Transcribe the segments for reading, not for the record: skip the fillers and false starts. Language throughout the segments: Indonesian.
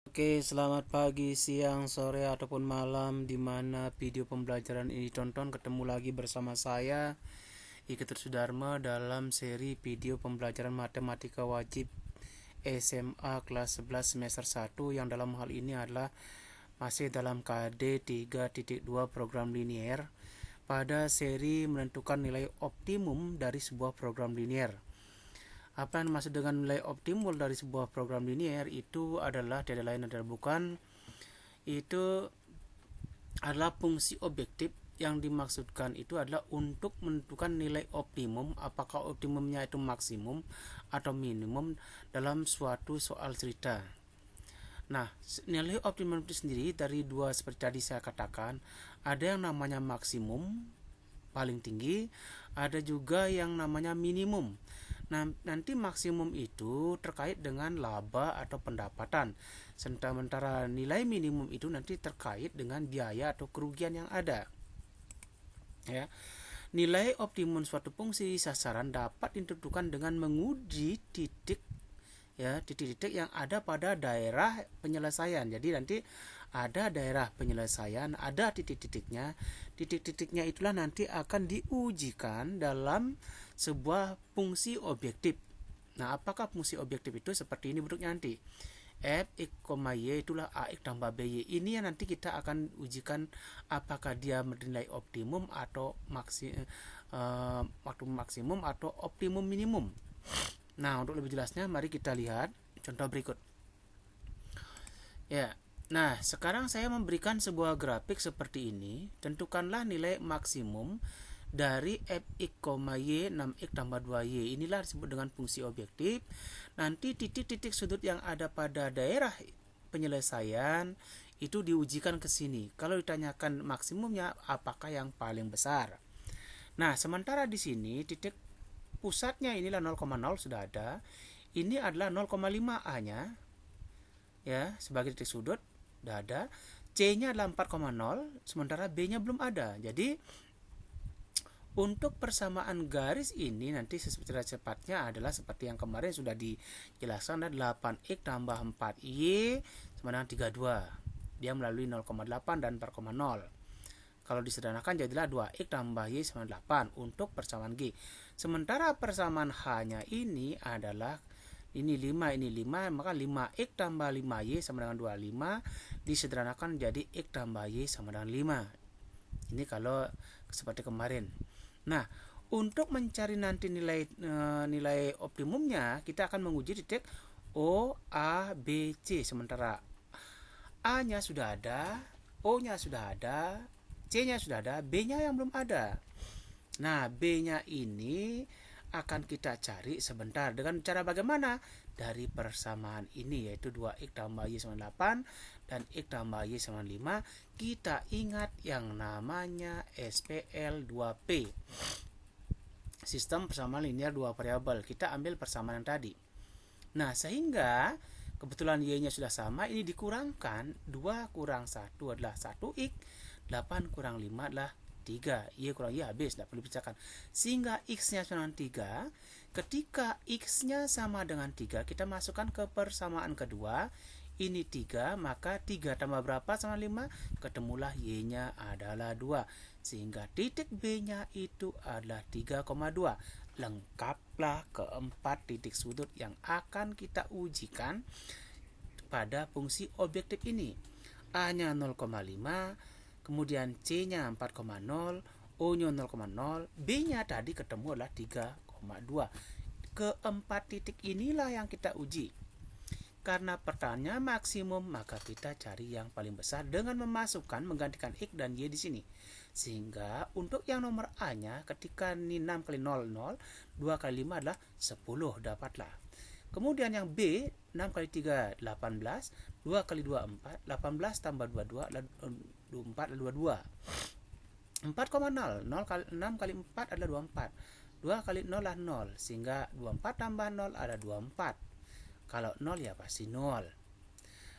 Oke, selamat pagi, siang, sore, ataupun malam di mana video pembelajaran ini tonton. Ketemu lagi bersama saya, Ika Sudarma, dalam seri video pembelajaran matematika wajib SMA kelas 11 semester 1 yang dalam hal ini adalah masih dalam KD 3.2 program linier pada seri menentukan nilai optimum dari sebuah program linier. Apa yang dimaksud dengan nilai optimal dari sebuah program linier itu adalah tidak lain adalah bukan itu adalah fungsi objektif. Yang dimaksudkan itu adalah untuk menentukan nilai optimum, apakah optimumnya itu maksimum atau minimum dalam suatu soal cerita. Nah, nilai optimum itu sendiri dari dua seperti tadi saya katakan, ada yang namanya maksimum paling tinggi, ada juga yang namanya minimum. Nah, nanti maksimum itu terkait dengan laba atau pendapatan. Sementara nilai minimum itu nanti terkait dengan biaya atau kerugian yang ada. Ya. Nilai optimum suatu fungsi sasaran dapat ditentukan dengan menguji titik titik-titik yang ada pada daerah penyelesaian. Jadi nanti ada daerah penyelesaian, ada titik-titiknya. Titik-titiknya itulah nanti akan diujikan dalam sebuah fungsi objektif. Nah, apakah fungsi objektif itu? Seperti ini bentuknya nanti. F, X, Y itulah AX tambah BY. Ini yang nanti kita akan ujikan apakah dia bernilai optimum atau maksimum atau optimum minimum. Nah, untuk lebih jelasnya mari kita lihat contoh berikut. Ya. Nah, sekarang saya memberikan sebuah grafik seperti ini. Tentukanlah nilai maksimum dari Fx, Y 6x tambah 2y. Inilah disebut dengan fungsi objektif. Nanti titik-titik sudut yang ada pada daerah penyelesaian itu diujikan ke sini. Kalau ditanyakan maksimumnya apakah yang paling besar. Nah, sementara di sini titik pusatnya inilah 0,0 sudah ada. Ini adalah 0,5 A-nya ya, sebagai titik sudut sudah ada. C-nya adalah 4,0 sementara B-nya belum ada. Jadi untuk persamaan garis ini nanti secara cepatnya adalah seperti yang kemarin sudah dijelaskan, ada 8x tambah 4y sama dengan 32. Dia melalui 0,8 dan 4,0. Kalau disederhanakan jadilah 2x tambah y sama 8 untuk persamaan G. Sementara persamaan H-nya ini adalah ini 5, ini 5, maka 5x tambah 5y sama dengan 25 disederhanakan jadi x tambah y sama dengan 5. Ini kalau seperti kemarin. Nah, untuk mencari nanti nilai optimumnya, kita akan menguji titik O, A, B, C. Sementara A-nya sudah ada, O-nya sudah ada, C-nya sudah ada, B-nya yang belum ada. Nah, B-nya ini akan kita cari sebentar. Dengan cara bagaimana? Dari persamaan ini, yaitu 2x tambah y sama 8 dan x tambah y sama 5. Kita ingat yang namanya SPL 2P. Sistem persamaan linear dua variabel. Kita ambil persamaan yang tadi. Nah, sehingga kebetulan y-nya sudah sama, ini dikurangkan 2 kurang 1 adalah 1x, 8 kurang 5 adalah 3. Y kurang Y habis, tidak perlu dipecahkan. Sehingga X-nya sama dengan 3. Ketika X-nya sama dengan 3, kita masukkan ke persamaan kedua. Ini 3, maka 3 tambah berapa sama 5? Ketemulah Y-nya adalah 2. Sehingga titik B-nya itu adalah 3,2. Lengkaplah keempat titik sudut yang akan kita ujikan pada fungsi objektif ini. A-nya 0,5, kemudian C-nya 4,0, O-nya 0,0, B-nya tadi ketemu adalah 3,2. Keempat titik inilah yang kita uji. Karena pertanyaannya maksimum, maka kita cari yang paling besar dengan menggantikan X dan Y di sini. Sehingga untuk yang nomor A-nya, ketika ini 6 kali 0, 0, 2 kali 5 adalah 10, dapatlah. Kemudian yang B, 6 kali 3, 18, 2 kali 2, 4, 18 tambah 22 adalah 24 adalah 22. 4,0, 6 kali 4 adalah 24. 2 kali 0 adalah 0, sehingga 24 tambah 0 adalah 24. Kalau 0 ya pasti 0.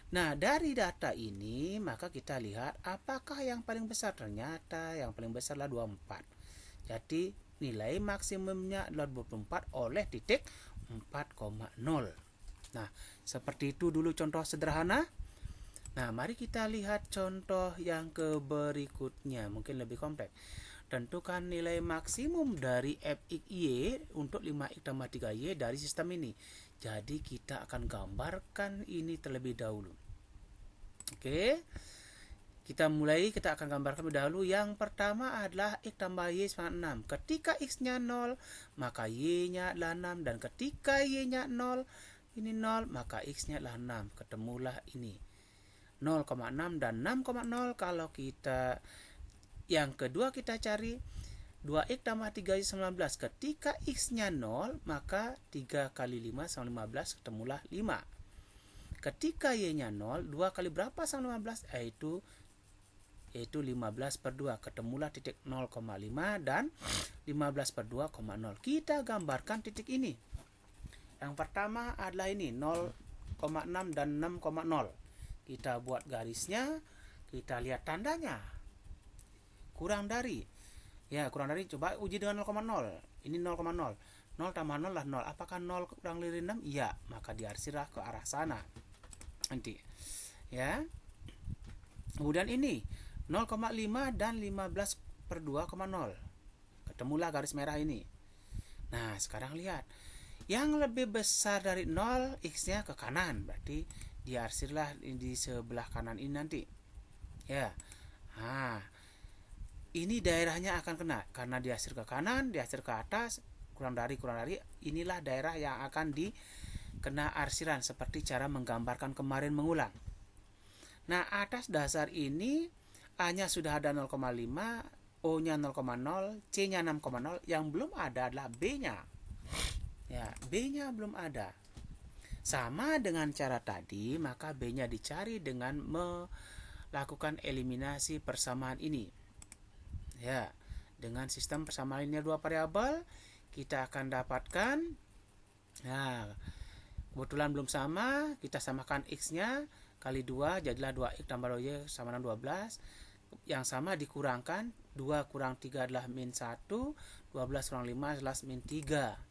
Nah, dari data ini maka kita lihat apakah yang paling besar. Ternyata yang paling besar adalah 24. Jadi nilai maksimumnya adalah 24 oleh titik 4,0. Nah, seperti itu dulu contoh sederhana. Nah, mari kita lihat contoh yang berikutnya, mungkin lebih kompleks. Tentukan nilai maksimum dari fx y untuk 5x tambah 3y dari sistem ini. Jadi kita akan gambarkan ini terlebih dahulu. Oke, kita akan gambarkan terlebih dahulu. Yang pertama adalah x tambah y sama 6. Ketika x-nya 0, maka y-nya adalah 6. Dan ketika y-nya 0, ini 0, maka x-nya adalah 6. Ketemulah ini. 0,6 dan 6,0. Kalau kita yang kedua kita cari 2x tambah 3y 19. Ketika x-nya 0, maka 3 kali 5 sama 15, ketemulah 5. Ketika y-nya 0, 2 kali berapa sama 15? Yaitu 15 per 2. Ketemulah titik 0,5 dan 15 per 2,0. Kita gambarkan titik ini. Yang pertama adalah ini 0,6 dan 6,0. Kita buat garisnya, kita lihat tandanya. Kurang dari. Ya, kurang dari, coba uji dengan 0,0. Ini 0,0. 0 tambah 0 lah 0. Apakah 0 kurang dari 6? Iya, maka diarsirlah ke arah sana. Nanti. Ya. Kemudian ini 0,5 dan 15 per 2,0. Ketemulah garis merah ini. Nah, sekarang lihat. Yang lebih besar dari 0, x-nya ke kanan. Berarti diarsirlah di sebelah kanan ini nanti. Ya. Nah, ini daerahnya akan kena. Karena diarsir ke kanan, diarsir ke atas, kurang dari. Inilah daerah yang akan dikena arsiran. Seperti cara menggambarkan kemarin mengulang. Nah, atas dasar ini A-nya sudah ada 0,5, O-nya 0,0, C-nya 6,0. Yang belum ada adalah B-nya. Ya, B-nya belum ada. Sama dengan cara tadi, maka B-nya dicari dengan melakukan eliminasi persamaan ini. Ya, dengan sistem persamaan linear dua variabel, kita akan dapatkan, nah, kebetulan belum sama, kita samakan x-nya kali 2, jadilah 2x tambah 2y sama dengan 12. Yang sama dikurangkan, 2 kurang 3 adalah min 1, 12 kurang 5 adalah min 3.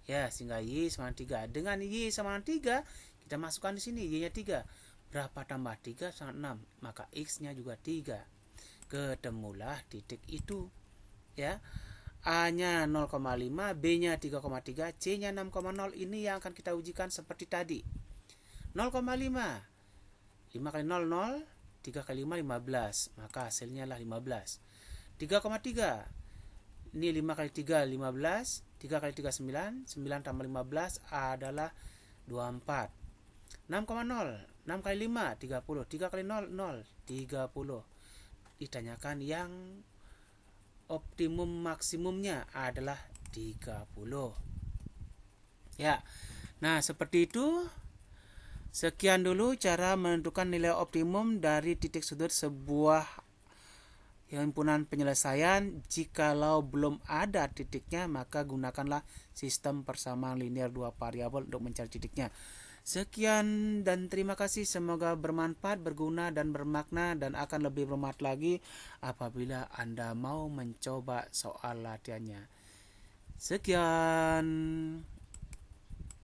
Ya, sehingga y sama dengan 3. Dengan y sama dengan 3, kita masukkan di sini, y-nya 3. Berapa tambah 3 sama 6? Maka x-nya juga 3. Ketemulah titik itu. Ya. A-nya 0,5, B-nya 3,3, C-nya 6,0. Ini yang akan kita ujikan seperti tadi. 0,5. 5 kali 0, 0. 3 kali 5, 15. Maka hasilnya adalah 15. 3,3. Ini 5 kali 3, 15. 3 kali 3, 9. 9 tambah 15 adalah 24. 6,0. 6 kali 5, 30. 3 kali 0, 0. 30. Ditanyakan yang optimum maksimumnya adalah 30. Ya. Nah, seperti itu. Sekian dulu cara menentukan nilai optimum dari titik sudut sebuah himpunan penyelesaian. Jikalau belum ada titiknya, maka gunakanlah sistem persamaan linear dua variabel untuk mencari titiknya. Sekian dan terima kasih. Semoga bermanfaat, berguna, dan bermakna, dan akan lebih bermanfaat lagi apabila Anda mau mencoba soal latihannya. Sekian.